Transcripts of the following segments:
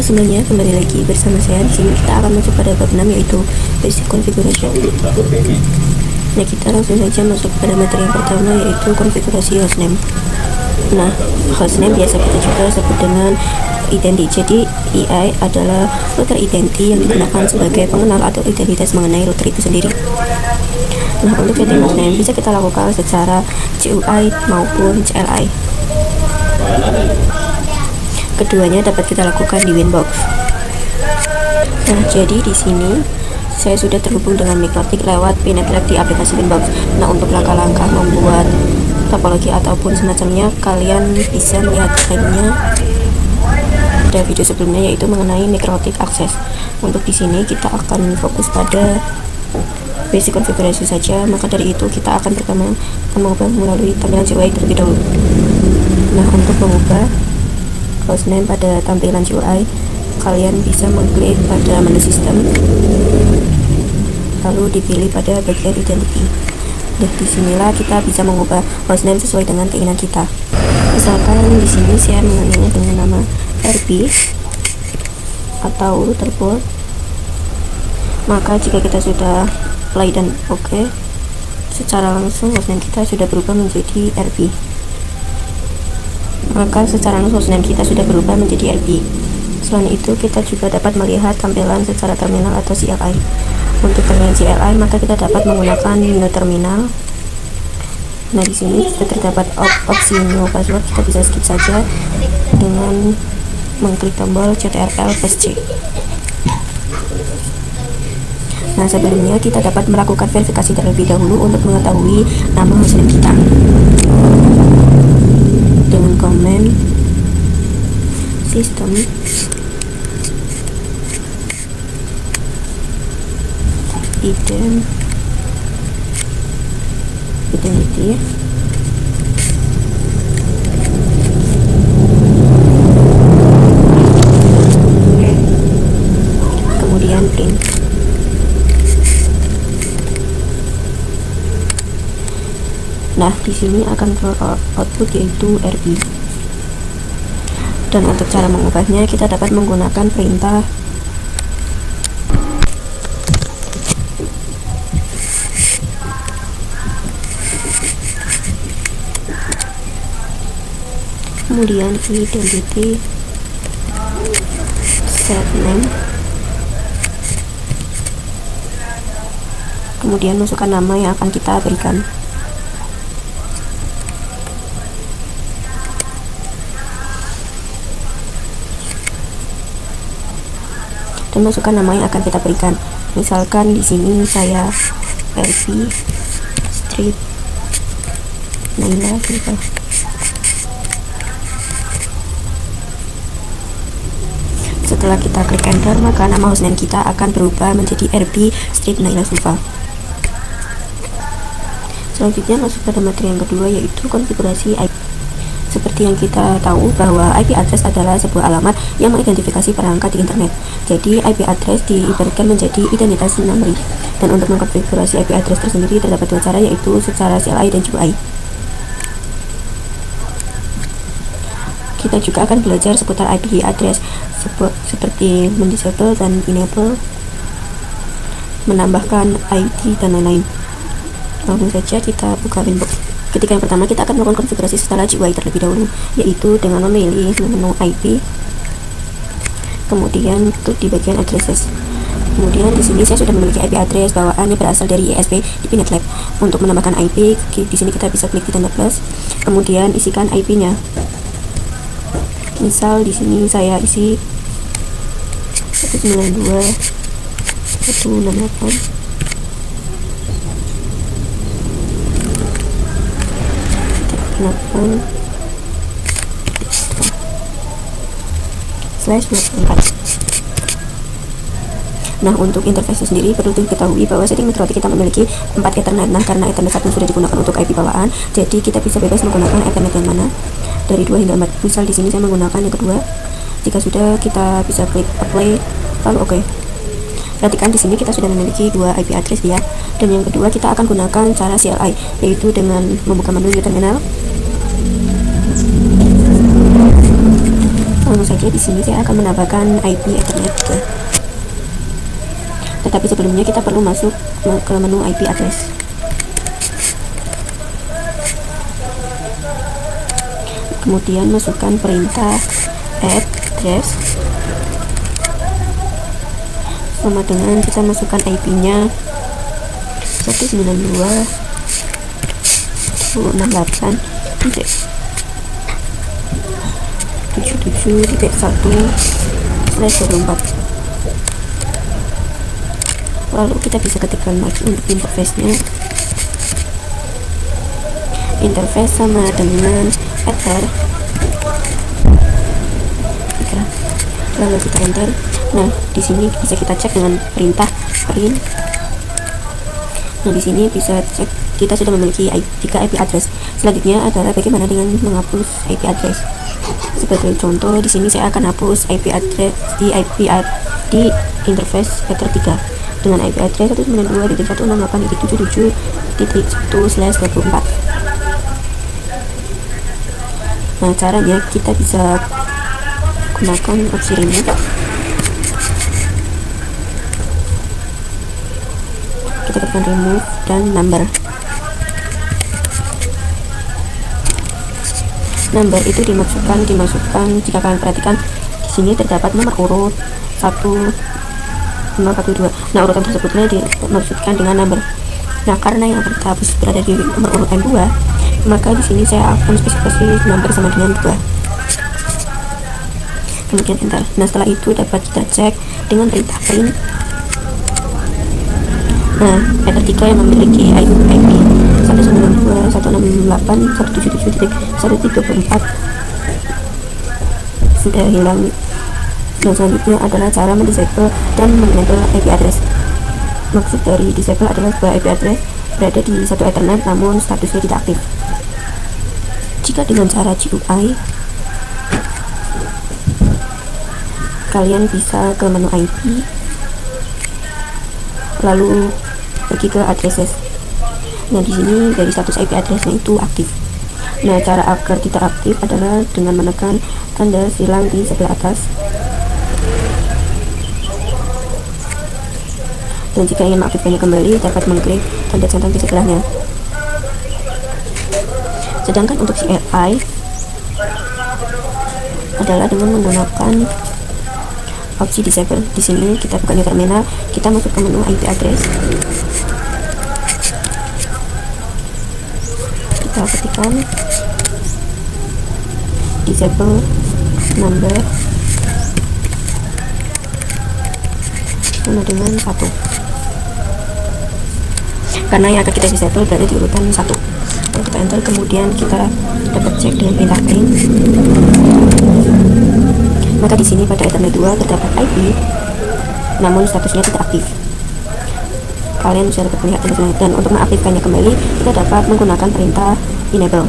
semuanya, kembali lagi bersama saya. Di sini kita akan masuk pada bab 6, yaitu basic configuration. Nah, kita langsung saja masuk pada materi yang pertama, yaitu konfigurasi hostname. Nah, hostname biasa kita juga sebut dengan identity. Jadi EI adalah router identity yang digunakan sebagai pengenal atau identitas mengenai router itu sendiri. Nah, untuk setting hostname bisa kita lakukan secara GUI maupun CLI. Keduanya dapat kita lakukan di Winbox. Nah, jadi di sini saya sudah terhubung dengan Mikrotik lewat VNetLab di aplikasi Winbox. Nah, untuk langkah-langkah membuat topologi ataupun semacamnya, kalian bisa melihat lainnya pada video sebelumnya, yaitu mengenai Mikrotik Access. Untuk di sini kita akan fokus pada basic konfigurasi saja, maka dari itu kita akan pertama mengubah melalui tampilan GUI terlebih dahulu. Nah, untuk mengubah hostname pada tampilan GUI, kalian bisa mengklik pada menu sistem, lalu dipilih pada bagian identity. Dan disinilah kita bisa mengubah hostname sesuai dengan keinginan kita. Misalkan di sini saya mengenalnya dengan nama RP atau router port. Maka jika kita sudah play dan OK, secara langsung hostname kita sudah berubah menjadi RP. Maka secara langsung hostname kita sudah berubah menjadi RP. Selain itu, kita juga dapat melihat tampilan secara terminal atau CLI. Untuk terminal CLI, maka kita dapat menggunakan menu terminal. Nah, di sini sudah terdapat opsi no password. Kita bisa skip saja dengan mengklik tombol CTRL+C. Nah, sebelumnya kita dapat melakukan verifikasi terlebih dahulu untuk mengetahui nama hostname kita dengan komen sistem identity kemudian print. Nah, di sini akan keluar output yaitu RP. Dan untuk cara mengubahnya, kita dapat menggunakan perintah kemudian identity set name, kemudian masukkan nama yang akan kita berikan. Dan masukkan nama yang akan kita berikan. Misalkan di sini saya RP strip Naila gitu. Setelah kita klik enter, maka nama hostname kita akan berubah menjadi RP strip Naila Sulfa. Selanjutnya masuk pada materi yang kedua, yaitu konfigurasi IP. Seperti yang kita tahu bahwa IP address adalah sebuah alamat yang mengidentifikasi perangkat di internet. Jadi IP address diibaratkan menjadi identitas memori. Dan untuk mengkonfigurasi IP address tersendiri terdapat dua cara, yaitu secara CLI dan GUI. Kita juga akan belajar seputar IP address seperti mendisable dan enable, menambahkan ID dan lain-lain. Langsung saja kita buka Winbox. Ketika yang pertama kita akan melakukan konfigurasi secara GUI terlebih dahulu, yaitu dengan memilih menu IP, kemudian klik di bagian addresses. Kemudian di sini saya sudah memiliki IP address bawaannya berasal dari ISP di VNetLab. Untuk menambahkan IP, di sini kita bisa klik di tanda plus, kemudian isikan IP-nya. Misal di sini saya isi 192.168 /24. Nah, untuk interface sendiri perlu diketahui bahwa setting Mikrotik kita memiliki 4 Ethernet. Nah, karena Ethernet 1 sudah digunakan untuk IP bawaan, jadi kita bisa bebas menggunakan Ethernet yang mana dari 2 hingga 4. Misal di sini saya menggunakan yang kedua. Jika sudah, kita bisa klik apply lalu OK. Perhatikan di sini kita sudah memiliki 2 IP address ya. Dan yang kedua kita akan gunakan cara CLI, yaitu dengan membuka menu terminal, Langsung saja di sini saya akan menambahkan IP Ethernet 3. Tetapi sebelumnya kita perlu masuk ke menu IP address. Kemudian masukkan perintah address sama dengan kita masukkan IP-nya 192.168.77.1/24. Lalu kita bisa ketikkan lagi untuk interface-nya. Interface sama dengan ether. Lalu kita enter. Nah, di sini bisa kita cek dengan perintah print. Nah, di sini bisa cek kita sudah memiliki 3 IP address. Selanjutnya adalah bagaimana dengan menghapus IP address. Sebagai contoh, di sini saya akan hapus IP address di interface ether 3 dengan IP address 192.168.77.1/24. Nah, caranya kita bisa gunakan opsi remove. Kita tekan remove dan number. Number itu dimasukkan jika kalian perhatikan di sini terdapat nomor urut 1, 0, 1, 2. Nah, urutan tersebutnya dimaksudkan dengan number. Nah, karena yang akan kita hapus berada di nomor urutan 2, maka di sini saya akan spesifikasi number sama dengan 2. Kemudian enter. Nah, setelah itu dapat kita cek dengan perintah print. Nah, ether 3 yang memiliki IP 192.168.177.1/24 sudah hilang. Dan selanjutnya adalah cara mendisable dan menenable IP address. Maksud dari disable adalah sebuah IP address berada di satu Ethernet namun statusnya tidak aktif. Jika dengan cara GUI, kalian bisa ke menu IP, lalu pergi ke addresses. Nah, di sini dari status IP addressnya itu aktif. Nah, cara agar tidak aktif adalah dengan menekan tanda silang di sebelah atas. Dan jika ingin mengaktifkannya kembali, dapat mengklik tanda centang di sebelahnya. Sedangkan untuk CLI adalah dengan menggunakan opsi disable. Di sini kita buka new terminal, kita masuk ke menu IP address. Kita ketikkan disable number sama dengan 1. Karena yang akan kita disable berada di urutan 1. Lalu kita enter, kemudian kita dapat cek dengan perintah print. Maka di sini pada Ethernet 2 terdapat IP, namun statusnya tidak aktif. Kalian bisa dapat melihat dan untuk mengaktifkannya kembali, kita dapat menggunakan perintah enable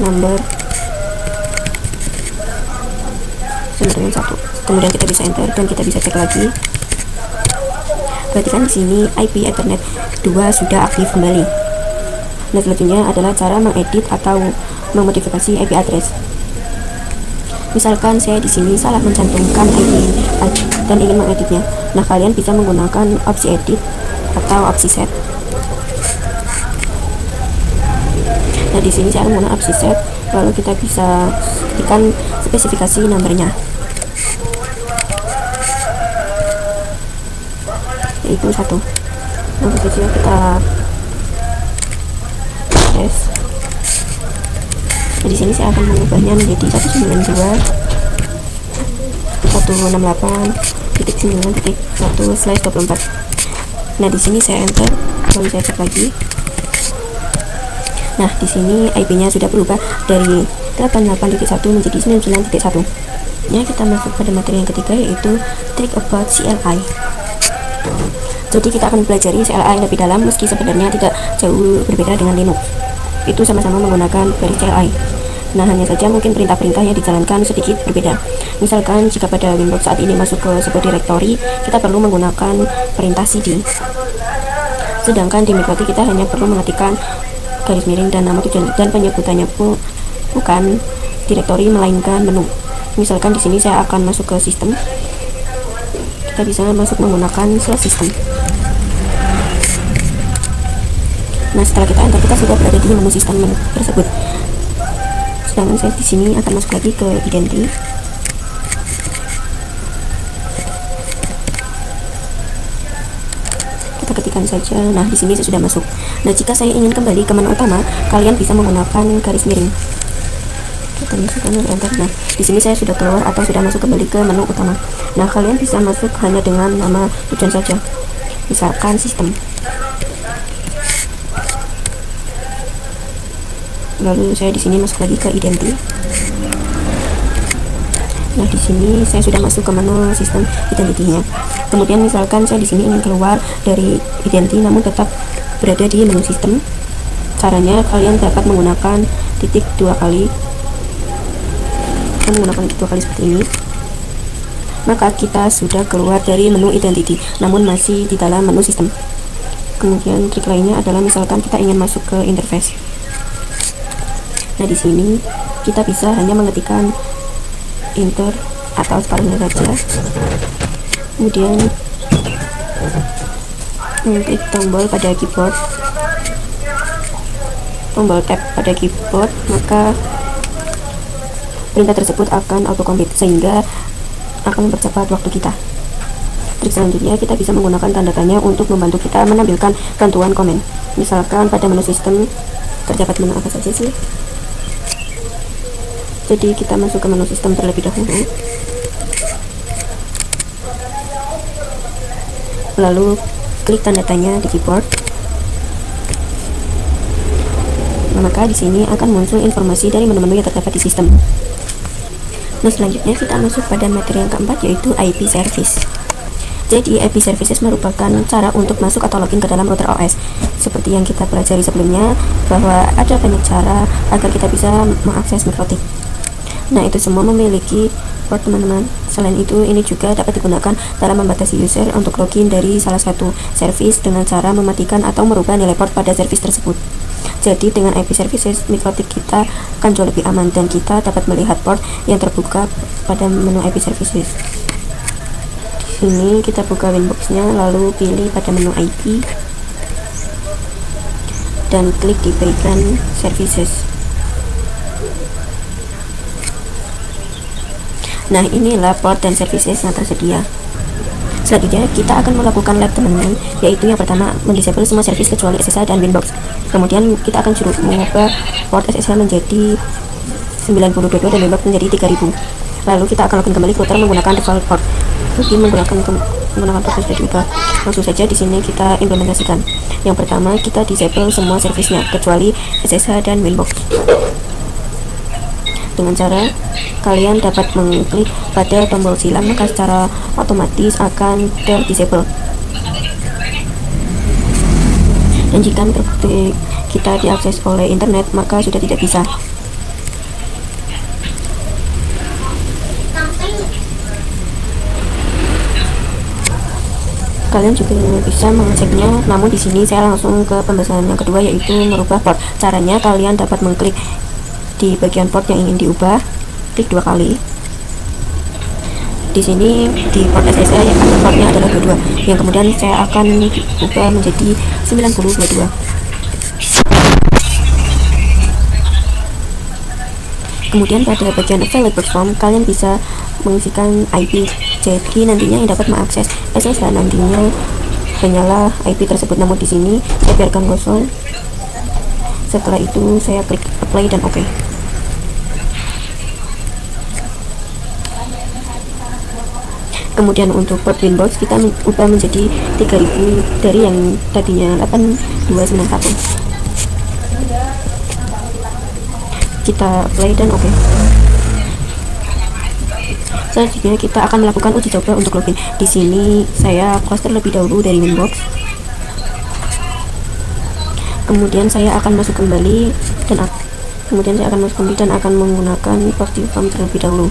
number sama dengan 1. Kemudian kita bisa enter dan kita bisa cek lagi. Perhatikan di sini IP Ethernet 2 sudah aktif kembali. Nah, selanjutnya adalah cara mengedit atau memodifikasi IP address. Misalkan saya di sini salah mencantumkan IP dan ingin mengeditnya. Nah, kalian bisa menggunakan opsi edit atau opsi set. Nah, di sini saya menggunakan opsi set, lalu kita bisa ketikkan spesifikasi nomornya, yaitu 1. Lalu saja kita tes. Nah, di sini saya akan mengubahnya menjadi 192.168.9.1/24. Nah, di sini saya enter, lalu saya cek lagi. Nah, di sini IP-nya sudah berubah dari 88.1 menjadi 99.1. Ya, kita masuk pada materi yang ketiga, yaitu trick about CLI. Jadi kita akan pelajari CLI lebih dalam, meski sebenarnya tidak jauh berbeda dengan Linux. Itu sama-sama menggunakan garis CLI. Nah, hanya saja mungkin perintah-perintah yang dijalankan sedikit berbeda. Misalkan jika pada Windows saat ini masuk ke sebuah directory, kita perlu menggunakan perintah cd. Sedangkan di Mac kita hanya perlu mengetikkan garis miring dan nama tujuan, dan penyebutannya pun bukan direktori melainkan menu. Misalkan di sini saya akan masuk ke sistem, kita bisa masuk menggunakan /system. Nah, setelah kita enter, kita sudah berada di menu sistem tersebut. Sedangkan saya di sini akan masuk lagi ke identity. Kita ketikkan saja. Nah, di sini saya sudah masuk. Nah, jika saya ingin kembali ke menu utama, kalian bisa menggunakan garis miring. Kita masukkan enter. Nah, di sini saya sudah keluar atau sudah masuk kembali ke menu utama. Nah, kalian bisa masuk hanya dengan nama tujuan saja. Misalkan sistem. Lalu saya di sini masuk lagi ke identity. Nah, di sini saya sudah masuk ke menu sistem identity-nya. Kemudian misalkan saya di sini ingin keluar dari identity namun tetap berada di menu sistem. Caranya kalian dapat menggunakan titik dua kali. Menggunakan titik dua kali seperti ini. Maka kita sudah keluar dari menu identity namun masih di dalam menu sistem. Kemudian trik lainnya adalah misalkan kita ingin masuk ke interface. Nah, di sini kita bisa hanya mengetikkan enter atau separuhnya saja. Kemudian klik tombol pada keyboard, tombol tab pada keyboard, maka perintah tersebut akan autocomplete sehingga akan mempercepat waktu kita. Trik selanjutnya, kita bisa menggunakan tanda tanya untuk membantu kita menampilkan bantuan komen. Misalkan pada menu sistem terdapat menu apa saja sih? Jadi kita masuk ke menu sistem terlebih dahulu, lalu klik tanda tanya di keyboard. Maka di sini akan muncul informasi dari menu-menu yang terdapat di sistem. Nah, selanjutnya kita masuk pada materi yang keempat, yaitu IP service. Jadi IP services merupakan cara untuk masuk atau login ke dalam router OS. Seperti yang kita pelajari sebelumnya, bahwa ada banyak cara agar kita bisa mengakses mikrotik. Nah, itu semua memiliki port, teman-teman. Selain itu, ini juga dapat digunakan dalam membatasi user untuk login dari salah satu service dengan cara mematikan atau merubah nilai port pada service tersebut. Jadi dengan IP services, mikrotik kita akan jauh lebih aman dan kita dapat melihat port yang terbuka pada menu IP services. Di sini kita buka Winbox-nya, lalu pilih pada menu IP dan klik di bagian services. Nah, inilah port dan services yang tersedia. Selanjutnya kita akan melakukan lab, teman-teman, yaitu yang pertama mendisable semua service kecuali SSH dan Winbox. Kemudian kita akan suruh mengubah port SSH menjadi 9022 dan Winbox menjadi 3000. Lalu kita akan login kembali ke router menggunakan default port. Login menggunakan port sudah diubah. Langsung saja di sini kita implementasikan. Yang pertama, kita disable semua servicenya kecuali SSH dan Winbox. Dengan cara kalian dapat mengklik pada tombol silang, maka secara otomatis akan ter-disable. Dan jika mikrotik kita diakses oleh internet, maka sudah tidak bisa. Kalian juga bisa mengeceknya, namun di sini saya langsung ke pembahasan yang kedua, yaitu merubah port. Caranya kalian dapat mengklik di bagian port yang ingin diubah, klik dua kali. Di sini di port SSH yang portnya adalah 22, yang kemudian saya akan ubah menjadi 9022. Kemudian pada bagian available form kalian bisa mengisikan IP. Jadi nantinya yang dapat mengakses SSH nantinya hanyalah IP tersebut. Namun di sini saya biarkan kosong. Setelah itu saya klik apply dan OK. Kemudian untuk port Winbox kita ubah menjadi 3000 dari yang tadinya 8291. Kita play dan OK. Selanjutnya kita akan melakukan uji coba untuk login. Di sini saya close terlebih dahulu dari Winbox. Kemudian saya akan masuk kembali dan akan menggunakan Portiform terlebih dahulu.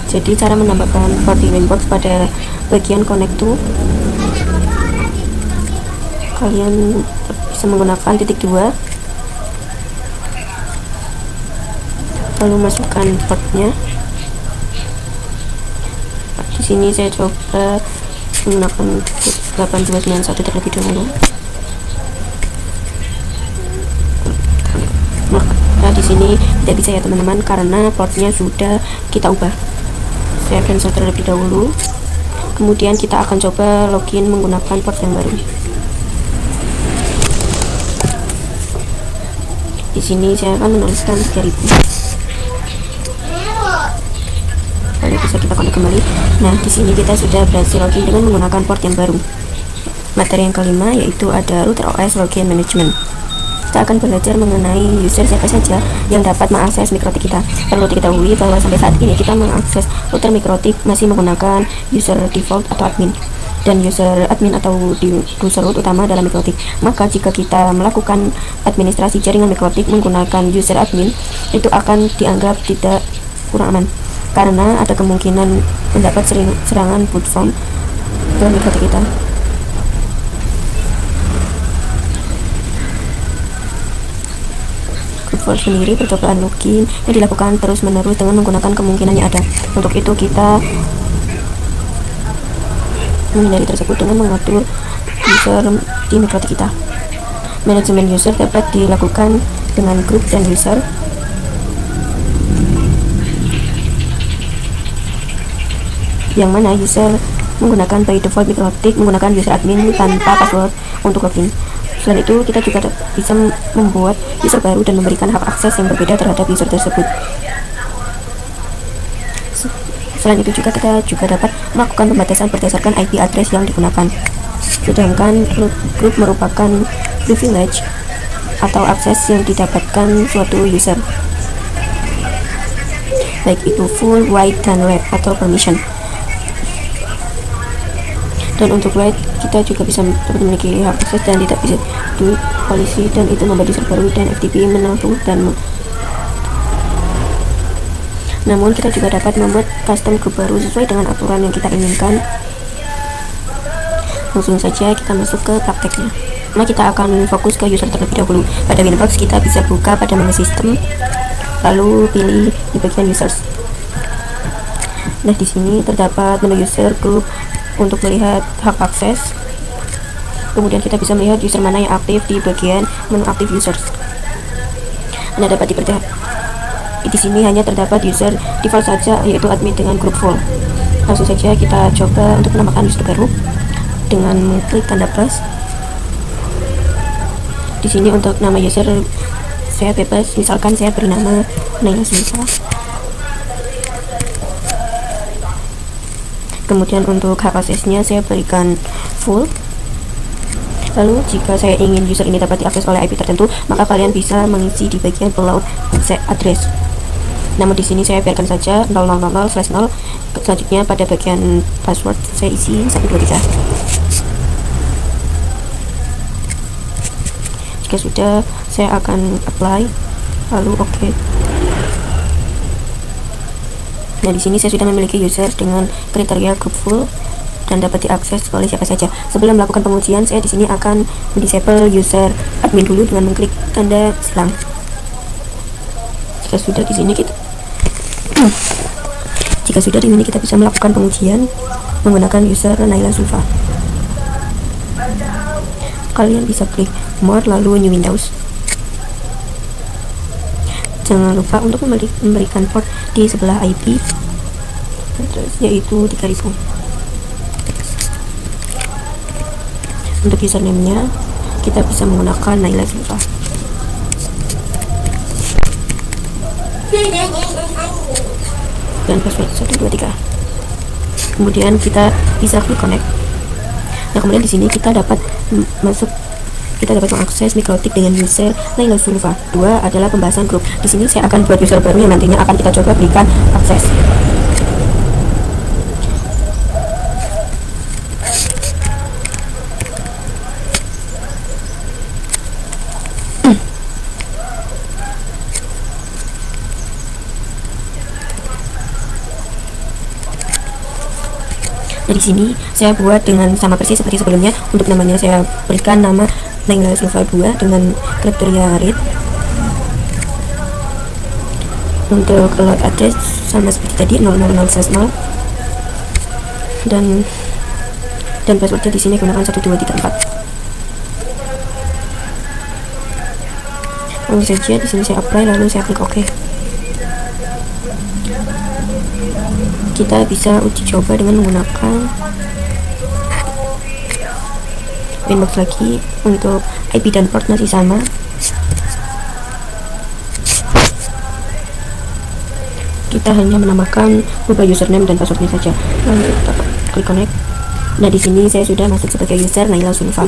Jadi cara menambahkan port di Winbox pada bagian connect to, kalian bisa menggunakan titik 2, lalu masukkan portnya. Di sini saya coba menggunakan 8291 terlebih dahulu. Nah, di sini tidak bisa ya teman-teman, karena portnya sudah kita ubah. Saya cancel terlebih dahulu. Kemudian kita akan coba login menggunakan port yang baru. Di sini saya akan menuliskan 3000. Lalu bisa kita connect kembali. Nah, di sini kita sudah berhasil login dengan menggunakan port yang baru. Materi yang kelima yaitu ada router OS login management. Kita akan belajar mengenai user siapa saja yang dapat mengakses mikrotik kita. Perlu diketahui bahwa sampai saat ini kita mengakses router mikrotik masih menggunakan user default atau admin, dan user admin atau user root utama dalam mikrotik. Maka jika kita melakukan administrasi jaringan mikrotik menggunakan user admin, itu akan dianggap tidak kurang aman, karena ada kemungkinan mendapat serangan boot from ke mikrotik kita. Vault sendiri percobaan login yang dilakukan terus-menerus dengan menggunakan kemungkinan yang ada. Untuk itu kita menghindari tersebut dengan mengatur user di mikrotik kita. Manajemen user dapat dilakukan dengan grup dan user. Yang mana user menggunakan by default mikrotik menggunakan user admin tanpa password untuk login. Selain itu, kita juga bisa membuat user baru dan memberikan hak akses yang berbeda terhadap user tersebut. Selain itu juga kita dapat melakukan pembatasan berdasarkan IP address yang digunakan. Sedangkan grup merupakan privilege atau akses yang didapatkan suatu user, baik itu full, wide, dan red atau permission. Dan untuk wide kita juga bisa memiliki hak akses dan tidak bisa di polisi, dan itu membuat user baru dan FTP menaruh dan namun kita juga dapat membuat custom grup baru sesuai dengan aturan yang kita inginkan. Langsung saja kita masuk ke prakteknya. Nah, kita akan fokus ke user terlebih dahulu. Pada Winbox kita bisa buka pada menu sistem, lalu pilih di bagian users. Nah, di sini terdapat menu user group untuk melihat hak akses. Kemudian kita bisa melihat user mana yang aktif di bagian menu aktif users. Nah, dapat diperhatikan di sini hanya terdapat user default saja, yaitu admin dengan grup full. Langsung saja kita coba untuk menambahkan user baru dengan mengklik tanda plus. Di sini untuk nama user saya bebas, misalkan saya beri nama Naila Sulfa. Kemudian untuk hak aksesnya saya berikan full. Lalu jika saya ingin user ini dapat diakses oleh IP tertentu, maka kalian bisa mengisi di bagian below set address. Namun di sini saya biarkan saja 0000/0. Selanjutnya pada bagian password saya isi 123. Jika sudah, saya akan apply, lalu oke. Nah, di sini saya sudah memiliki user dengan kriteria group full dan dapat diakses oleh siapa saja. Sebelum melakukan pengujian, saya di sini akan disable user admin dulu dengan mengklik tanda silang. Jika sudah di sini kita bisa melakukan pengujian menggunakan user Naila Sulfa. Kalian bisa klik more lalu new Windows. Jangan lupa untuk memberikan port di sebelah IP yaitu 3000. Untuk username-nya kita bisa menggunakan Naila Sulfa. Dan password 123. Kemudian kita bisa klik connect. Nah, kemudian di sini kita dapat mengakses mikrotik dengan user Naila Sulfa. 2 adalah pembahasan grup. Di sini saya akan buat user baru yang nantinya akan kita coba berikan akses. Dari sini saya buat dengan sama persis seperti sebelumnya. Untuk namanya saya berikan nama Naila Sulfa 2 dengan kriteria read. Untuk load address sama seperti tadi 000/0, dan passwordnya di sini gunakan 1234. Langsung saja di sini saya apply, lalu saya klik OK. Kita bisa uji coba dengan menggunakan Winbox lagi. Untuk IP dan port masih sama. Kita hanya menambahkan beberapa username dan passwordnya saja. Lalu kita klik connect. Nah, di sini saya sudah masuk sebagai user Naila Zulfa.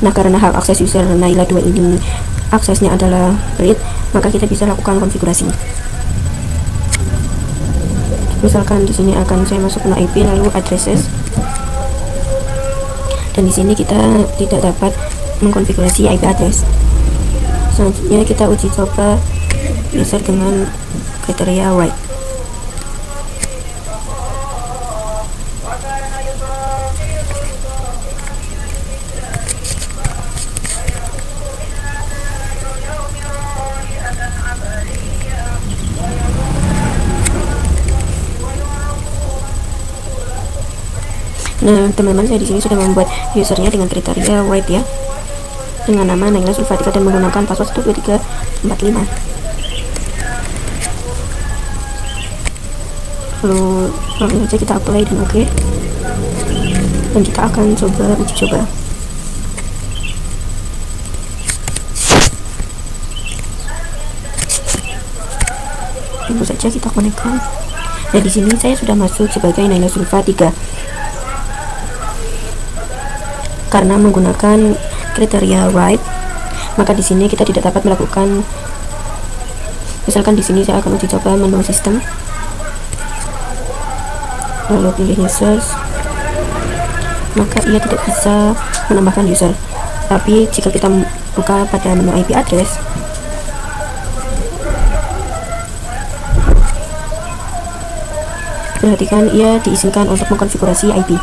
Nah, karena hak akses user Naila 2 ini aksesnya adalah read, maka kita bisa lakukan konfigurasi. Misalkan di sini akan saya masuk ke IP lalu addresses, dan di sini kita tidak dapat mengkonfigurasi IP address. Selanjutnya kita uji coba user dengan kriteria write. Nah, teman-teman, saya di sini sudah membuat usernya dengan kriteria white ya, dengan nama Naila Zulfa 3 dan menggunakan password 12345. Lalu langsung saja kita apply dan OK, dan kita akan coba uji coba. Lalu saja kita konekkan. Nah, di sini saya sudah masuk sebagai Naila Zulfa 3. Karena menggunakan kriteria write, maka di sini kita tidak dapat melakukan, misalkan di sini saya akan uji coba menu sistem, lalu pilih users, maka ia tidak bisa menambahkan user. Tapi jika kita buka pada menu IP address, perhatikan ia diizinkan untuk mengkonfigurasi IP.